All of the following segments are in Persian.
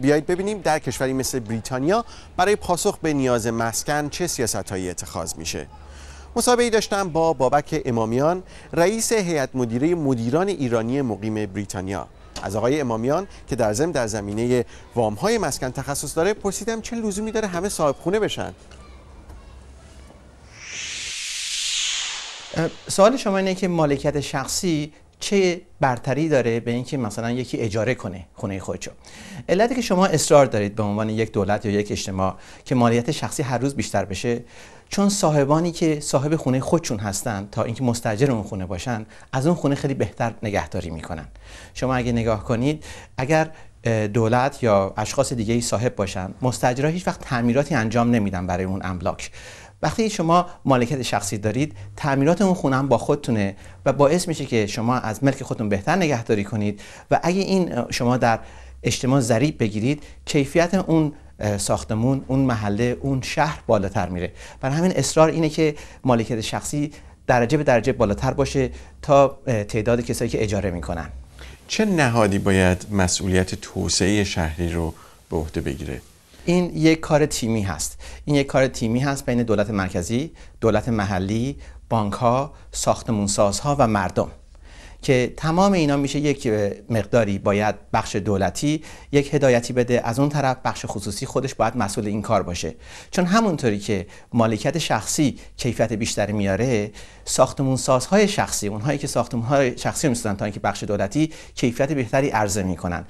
بیایید ببینیم در کشوری مثل بریتانیا برای پاسخ به نیاز مسکن چه سیاست‌هایی اتخاذ میشه. مصاحبه‌ای داشتم با بابک امامیان، رئیس هیئت مدیره مدیران ایرانی مقیم بریتانیا. از آقای امامیان که در زمینه وام‌های مسکن تخصص داره پرسیدم چه لزومی داره همه صاحب خونه بشن. سوال شما اینه که مالکیت شخصی چه برتری داره به اینکه مثلا یکی اجاره کنه خونه خودشو. علتی که شما اصرار دارید به عنوان یک دولت یا یک اجتماع که مالکیت شخصی هر روز بیشتر بشه، چون صاحبانی که صاحب خونه خودشون هستن تا اینکه مستاجر اون خونه باشن، از اون خونه خیلی بهتر نگهداری میکنن. شما اگه نگاه کنید، اگر دولت یا اشخاص دیگه‌ای صاحب باشن، مستاجرها هیچ وقت تعمیراتی انجام نمیدن برای اون املاک. وقتی شما مالکیت شخصی دارید، تعمیرات اون خونه هم با خودتونه و باعث میشه که شما از ملک خودتون بهتر نگهداری کنید و اگه این شما در اجتماع ضریب بگیرید، کیفیت اون ساختمون، اون محله، اون شهر بالاتر میره. برای همین اصرار اینه که مالکیت شخصی درجه به درجه بالاتر باشه تا تعداد کسایی که اجاره میکنن. چه نهادی باید مسئولیت توسعه شهری رو به عهده بگیره؟ این یک کار تیمی هست. این یک کار تیمی هست بین دولت مرکزی، دولت محلی، بانک‌ها، ساختمانسازها و مردم که تمام اینا میشه یک مقداری باید بخش دولتی یک هدایتی بده، از اون طرف بخش خصوصی خودش باید مسئول این کار باشه. چون همونطوری که مالکیت شخصی کیفیت بیشتری میاره، ساختمانسازهای شخصی، اونهایی که ساختمان‌های شخصی میسازن تا اینکه بخش دولتی کیفیت بهتری عرضه میکنن.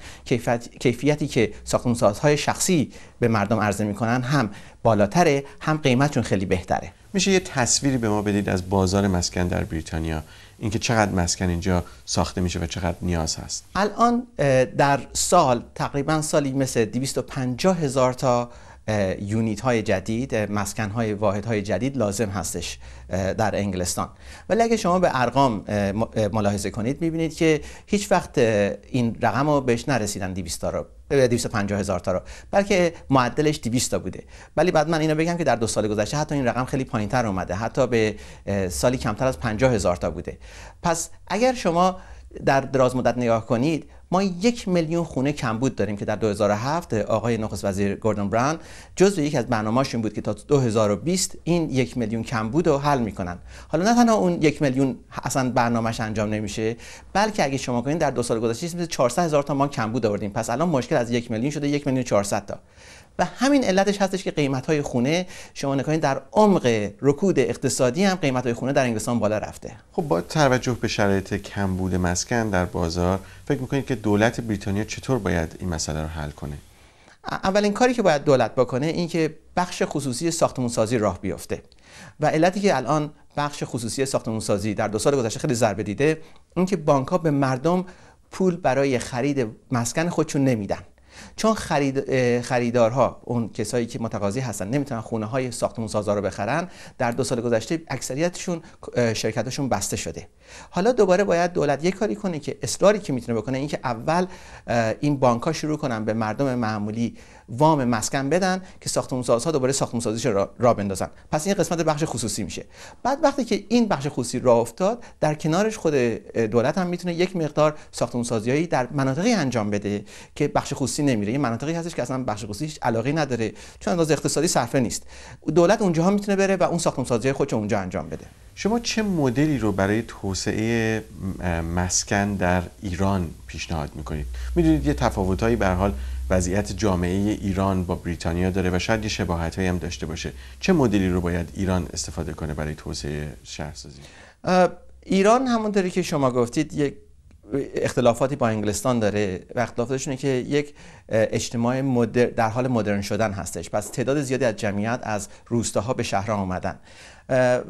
کیفیتی که ساختمانسازهای شخصی به مردم عرضه میکنن هم بالاتره، هم قیمتشون خیلی بهتره. میشه یه تصویری به ما بدید از بازار مسکن در بریتانیا، اینکه چقدر مسکن اینجا ساخته میشه و چقدر نیاز هست؟ الان در سال تقریبا سالی مثل 250,000 تا یونیت های جدید، مسکن های واحد های جدید لازم هستش در انگلستان. ولی اگه شما به ارقام ملاحظه کنید میبینید که هیچ وقت این رقم رو بهش نرسیدن 250,000 تا رو، بلکه معدلش 200 تا بوده. ولی بعد من اینو بگم که در 2 سال گذشته حتی این رقم خیلی پایینتر اومده، حتی به سالی کمتر از 50,000 تا بوده. پس اگر شما در دراز مدت نگاه کنید، ما 1 میلیون خونه کمبود داریم که در 2007 آقای نخست وزیر گوردون براون جزو یک از برنامه‌شون بود که تا 2020 این 1 میلیون کمبود رو حل میکنن. حالا نه تنها اون 1 میلیون اصلا برنامه‌اش انجام نمیشه، بلکه اگه شما کنید در 2 سال گذشته چیزی مثل 400,000 تا ما کمبود آوردیم. پس الان مشکل از 1 میلیون شده 1 میلیون 400 تا. و همین علتش هستش که قیمت‌های خونه شما نکنید در عمق رکود اقتصادی هم قیمت‌های خونه در انگلستان بالا رفته. خب با توجه به شرایط کمبود مسکن در بازار، فکر می‌کنید که دولت بریتانیا چطور باید این مسئله رو حل کنه؟ اولین کاری که باید دولت بکنه این که بخش خصوصی ساختمان‌سازی راه بیفته. و علتی که الان بخش خصوصی ساختمان‌سازی در 2 سال گذشته خیلی ضربه دیده، این که بانک‌ها به مردم پول برای خرید مسکن خودشون نمیدن. چون خریدارها، اون کسایی که متقاضی هستن، نمیتونن خونه های ساختمان‌سازا رو بخرن، در 2 سال گذشته اکثریتشون شرکتاشون بسته شده. حالا دوباره باید دولت یک کاری کنه که اصراری که میتونه بکنه این که اول این بانک‌ها شروع کنن به مردم معمولی وام مسکن بدن که ساختمان‌سازها دوباره ساختمان‌سازیش راه بندازن. پس این قسمت بخش خصوصی میشه. بعد وقتی که این بخش خصوصی راه افتاد، در کنارش خود دولت هم میتونه یک مقدار ساختمان‌سازیایی در مناطقی انجام بده که بخش خصوصی نمیره. این مناطقی هستش که اصلا بخش خصوصی هیچ علاقه‌ای نداره، چون اندازه اقتصادی صرفه نیست. دولت اونجاها میتونه بره و اون ساختمان‌سازی خودش اونجا انجام بده. شما چه مدلی رو برای توسعه مسکن در ایران پیشنهاد میکنید؟ میدونید یه تفاوتایی به هر حال وضعیت جامعه ایران با بریتانیا داره و شاید یه شباهتایی هم داشته باشه. چه مدلی رو باید ایران استفاده کنه برای توسعه شهرسازی؟ ایران همونطوری که شما گفتید یک اختلافاتی با انگلستان داره و اختلافاتشونه که یک اجتماع در حال مدرن شدن هستش. پس تعداد زیادی از جمعیت از روستاها به شهرها اومدن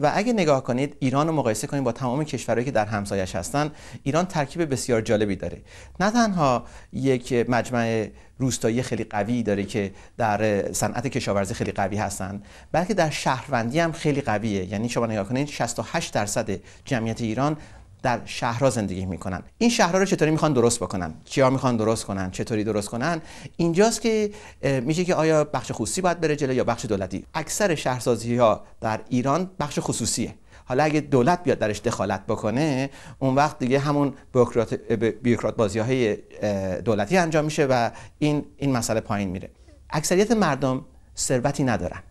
و اگه نگاه کنید ایران رو مقایسه کنید با تمام کشورهایی که در همسایش هستن، ایران ترکیب بسیار جالبی داره. نه تنها یک مجمع روستایی خیلی قوی داره که در صنعت کشاورزی خیلی قوی هستن، بلکه در شهروندی هم خیلی قویه. یعنی شما نگاه کنید 68% جمعیت ایران در شهرها زندگی میکنن. این شهرها رو چطوری میخوان درست بکنن؟ کیا میخوان درست کنن؟ چطوری درست کنن؟ اینجاست که میشه که آیا بخش خصوصی باید بره جلو یا بخش دولتی. اکثر شهرسازی ها در ایران بخش خصوصیه. حالا اگه دولت بیاد درش دخالت بکنه، اون وقت دیگه همون بیوروکرات بازی‌های دولتی انجام میشه و این مسئله پایین میره. اکثریت مردم ثروتی ندارن.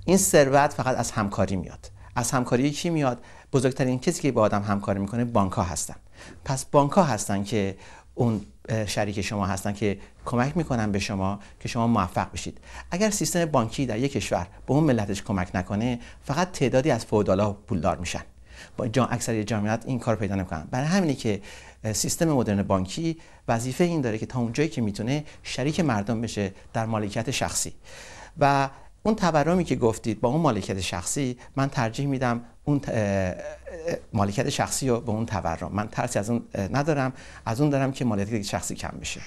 این ثروت فقط از همکاری میاد. از همکاری کی میاد؟ بزرگترین کسی که با آدم همکاری میکنه بانک‌ها هستن. پس بانک‌ها هستن که اون شریک شما هستن که کمک میکنن به شما که شما موفق بشید. اگر سیستم بانکی در یک کشور به اون ملتش کمک نکنه، فقط تعدادی از فئودال‌ها پولدار میشن. اکثریت جامعیت این کار پیدا نمیکنن. برای همینه که سیستم مدرن بانکی وظیفه این داره که تا اونجایی که میتونه شریک مردم بشه در مالکیت شخصی. و اون تورمی که گفتید با اون مالکیت شخصی، من ترجیح میدم اون مالکیت شخصی رو به اون تورم. من ترسی از اون ندارم، از اون دارم که مالکیت شخصی کم بشه.